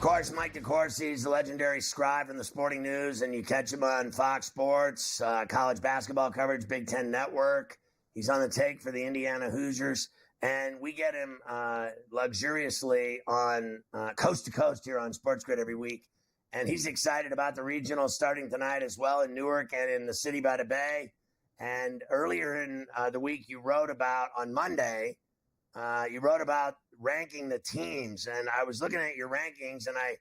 Of course, Mike DeCourcy is the legendary scribe from the Sporting News, and you catch him on Fox Sports, college basketball coverage, Big Ten Network. He's on the take for the Indiana Hoosiers, and we get him luxuriously on coast to coast here on SportsGrid every week. And he's excited about the regional starting tonight as well in Newark and in the city by the bay. And earlier in the week, you wrote about, on Monday, you wrote about ranking the teams, and I was looking at your rankings, and I,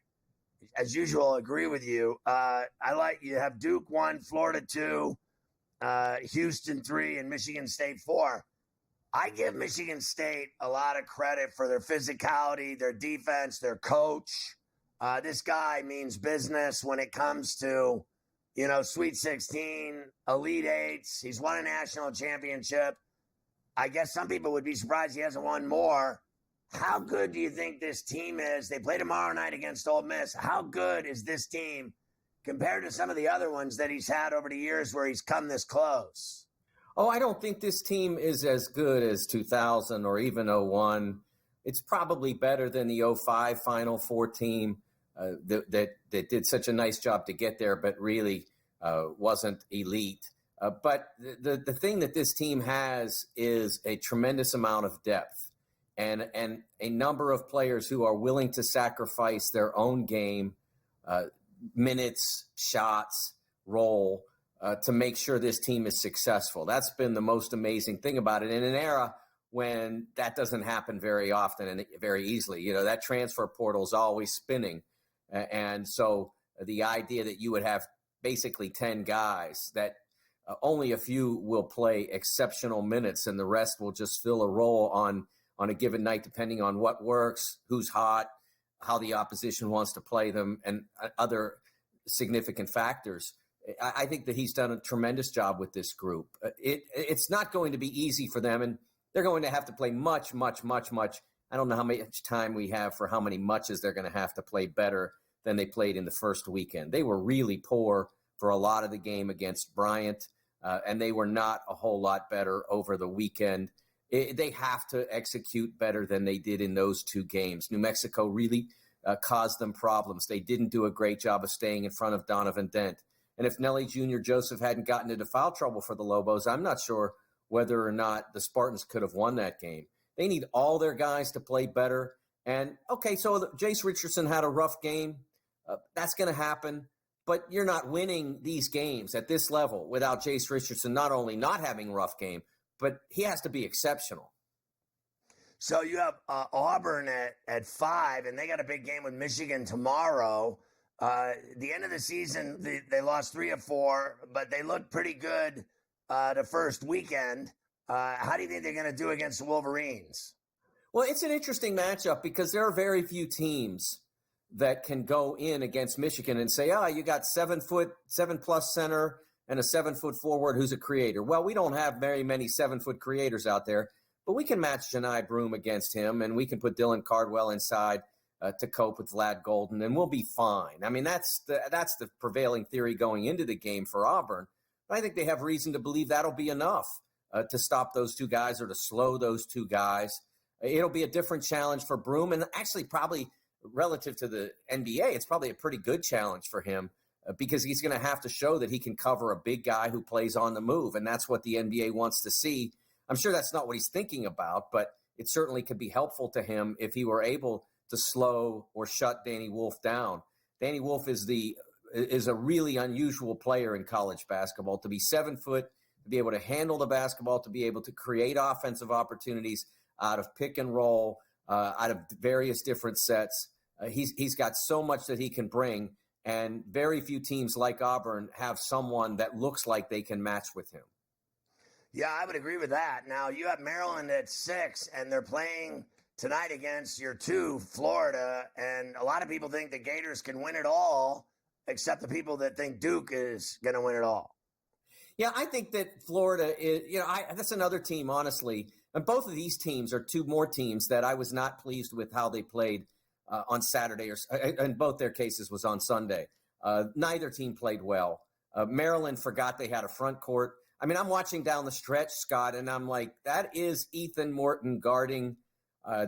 as usual, agree with you. I like you have Duke 1, Florida 2, Houston 3, and Michigan State 4. I give Michigan State a lot of credit for their physicality, their defense, their coach. This guy means business when it comes to, Sweet 16, Elite Eights. He's won a national championship. I guess some people would be surprised he hasn't won more. How good do you think this team is? They play tomorrow night against Ole Miss. How good is this team compared to some of the other ones that he's had over the years where he's come this close? Oh, I don't think this team is as good as 2000 or even 01. It's probably better than the 05 Final Four team that did such a nice job to get there, but really wasn't elite. But the thing that this team has is a tremendous amount of depth and a number of players who are willing to sacrifice their own game, minutes, shots, role, to make sure this team is successful. That's been the most amazing thing about it in an era when that doesn't happen very often and very easily. That transfer portal is always spinning. And so the idea that you would have basically 10 guys that only a few will play exceptional minutes and the rest will just fill a role on a given night, depending on what works, who's hot, how the opposition wants to play them, and other significant factors. I think that he's done a tremendous job with this group. It's not going to be easy for them, and they're going to have to play much. I don't know how much time we have for how many muches they're going to have to play better than they played in the first weekend. They were really poor for a lot of the game against Bryant, and they were not a whole lot better over the weekend. They have to execute better than they did in those two games. New Mexico really caused them problems. They didn't do a great job of staying in front of Donovan Dent. And if Nelly Jr. Joseph hadn't gotten into foul trouble for the Lobos, I'm not sure whether or not the Spartans could have won that game. They need all their guys to play better. And, okay, so Jace Richardson had a rough game. That's going to happen. But you're not winning these games at this level without Jace Richardson not only not having a rough game, but he has to be exceptional. So you have Auburn at 5, and they got a big game with Michigan tomorrow. The end of the season, they lost 3 of 4, but they looked pretty good the first weekend. How do you think they're going to do against the Wolverines? Well, it's an interesting matchup because there are very few teams that can go in against Michigan and say, you got 7+ center and a 7-foot forward who's a creator. Well, we don't have very many 7-foot creators out there, but we can match Janai Broome against him, and we can put Dylan Cardwell inside to cope with Vlad Golden, and we'll be fine. I mean, that's the prevailing theory going into the game for Auburn. But I think they have reason to believe that'll be enough to stop those two guys or to slow those two guys. It'll be a different challenge for Broome, and actually probably relative to the NBA, it's probably a pretty good challenge for him because he's going to have to show that he can cover a big guy who plays on the move, and that's what the NBA wants to see. I'm sure that's not what he's thinking about, but it certainly could be helpful to him if he were able to slow or shut Danny Wolf down. Danny Wolf is a really unusual player in college basketball. To be 7 foot, to be able to handle the basketball, to be able to create offensive opportunities out of pick and roll, out of various different sets. He's got so much that he can bring, and very few teams like Auburn have someone that looks like they can match with him. Yeah, I would agree with that. Now, you have Maryland at 6, and they're playing tonight against your 2, Florida, and a lot of people think the Gators can win it all, except the people that think Duke is going to win it all. Yeah, I think that Florida is, that's another team, honestly. And both of these teams are 2 more teams that I was not pleased with how they played on Saturday, or in both their cases was on Sunday. Neither team played well. Maryland forgot they had a front court. I mean, I'm watching down the stretch, Scott, and I'm like, that is Ethan Morton guarding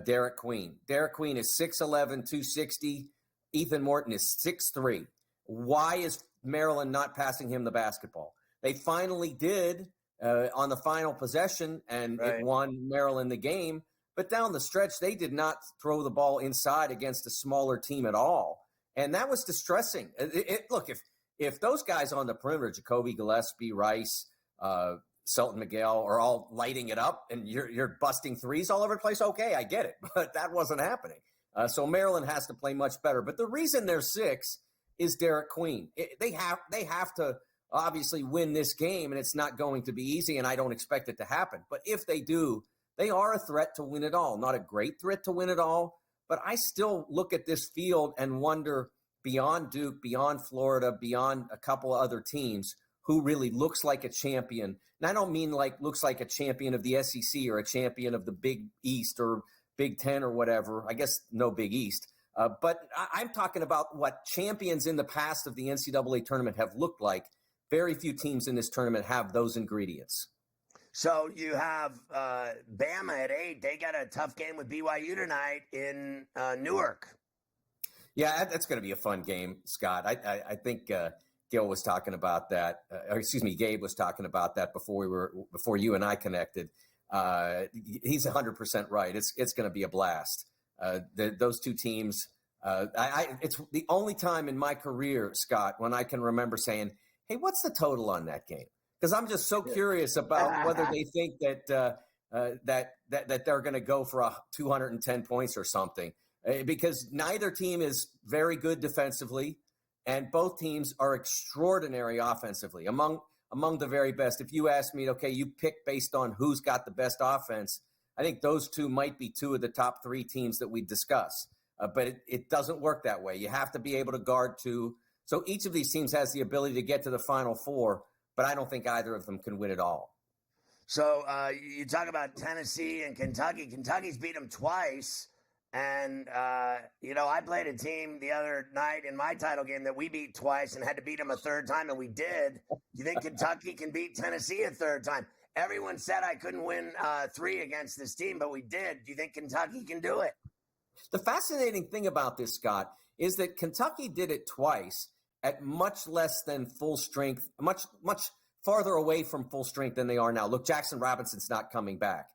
Derek Queen. Derek Queen is 6'11", 260. Ethan Morton is 6'3". Why is Maryland not passing him the basketball? They finally did on the final possession, and it won Maryland the game. But down the stretch, they did not throw the ball inside against a smaller team at all. And that was distressing. Look, if those guys on the perimeter, Jacoby Gillespie, Rice, Selton Miguel, are all lighting it up and you're busting threes all over the place, okay, I get it. But that wasn't happening. So Maryland has to play much better. But the reason they're 6 is Derek Queen. They have to obviously win this game, and it's not going to be easy, and I don't expect it to happen. But if they do, they are a threat to win it all. Not a great threat to win it all, but I still look at this field and wonder, beyond Duke, beyond Florida, beyond a couple of other teams, who really looks like a champion. And I don't mean like looks like a champion of the SEC or a champion of the Big East or Big Ten or whatever. I guess no Big East. But I'm talking about what champions in the past of the NCAA tournament have looked like. Very few teams in this tournament have those ingredients. So you have Bama at 8. They got a tough game with BYU tonight in Newark. Yeah, that's going to be a fun game, Scott. I think Gil was talking about that. Gabe was talking about that before you and I connected. He's 100% right. It's going to be a blast. Those two teams. It's the only time in my career, Scott, when I can remember saying, "Hey, what's the total on that game?" Because I'm just so curious about whether they think that they're going to go for 210 points or something. Because neither team is very good defensively, and both teams are extraordinary offensively, among the very best. If you ask me, okay, you pick based on who's got the best offense, I think those two might be two of the top 3 teams that we discuss. But it doesn't work that way. You have to be able to guard two. So each of these teams has the ability to get to the Final Four, but I don't think either of them can win it all. So you talk about Tennessee and Kentucky. Kentucky's beat them twice. And, I played a team the other night in my title game that we beat twice and had to beat them a third time, and we did. Do you think Kentucky can beat Tennessee a third time? Everyone said I couldn't win 3 against this team, but we did. Do you think Kentucky can do it? The fascinating thing about this, Scott, is that Kentucky did it twice at much less than full strength, much farther away from full strength than they are now. Look, Jackson Robinson's not coming back.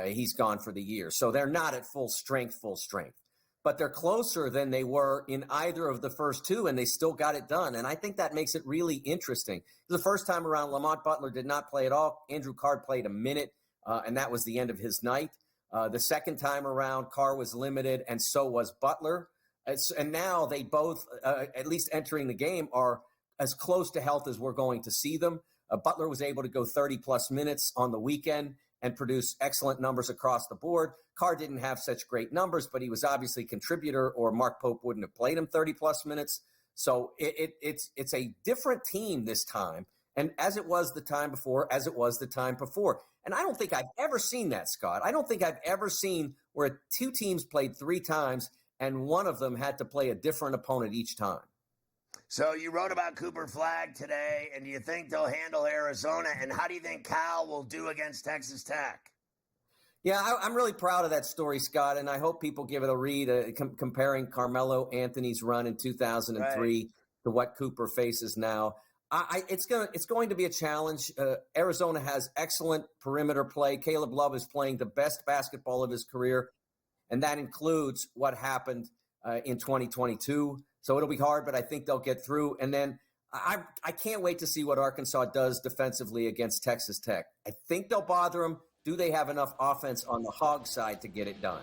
He's gone for the year. So they're not at full strength. But they're closer than they were in either of the first two, and they still got it done. And I think that makes it really interesting. The first time around, Lamont Butler did not play at all. Andrew Card played a minute, and that was the end of his night. The second time around, Carr was limited, and so was Butler. And now they both, at least entering the game, are as close to health as we're going to see them. Butler was able to go 30-plus minutes on the weekend and produce excellent numbers across the board. Carr didn't have such great numbers, but he was obviously a contributor, or Mark Pope wouldn't have played him 30-plus minutes. So it's a different team this time, and as it was the time before. And I don't think I've ever seen that, Scott. I don't think I've ever seen where 2 teams played 3 times and one of them had to play a different opponent each time. So you wrote about Cooper Flagg today, and do you think they'll handle Arizona? And how do you think Cal will do against Texas Tech? Yeah, I'm really proud of that story, Scott, and I hope people give it a read, comparing Carmelo Anthony's run in 2003 to what Cooper faces now. It's going to be a challenge. Arizona has excellent perimeter play. Caleb Love is playing the best basketball of his career, and that includes what happened in 2022. So it'll be hard, but I think they'll get through. And then I can't wait to see what Arkansas does defensively against Texas Tech. I think they'll bother them. Do they have enough offense on the Hog side to get it done?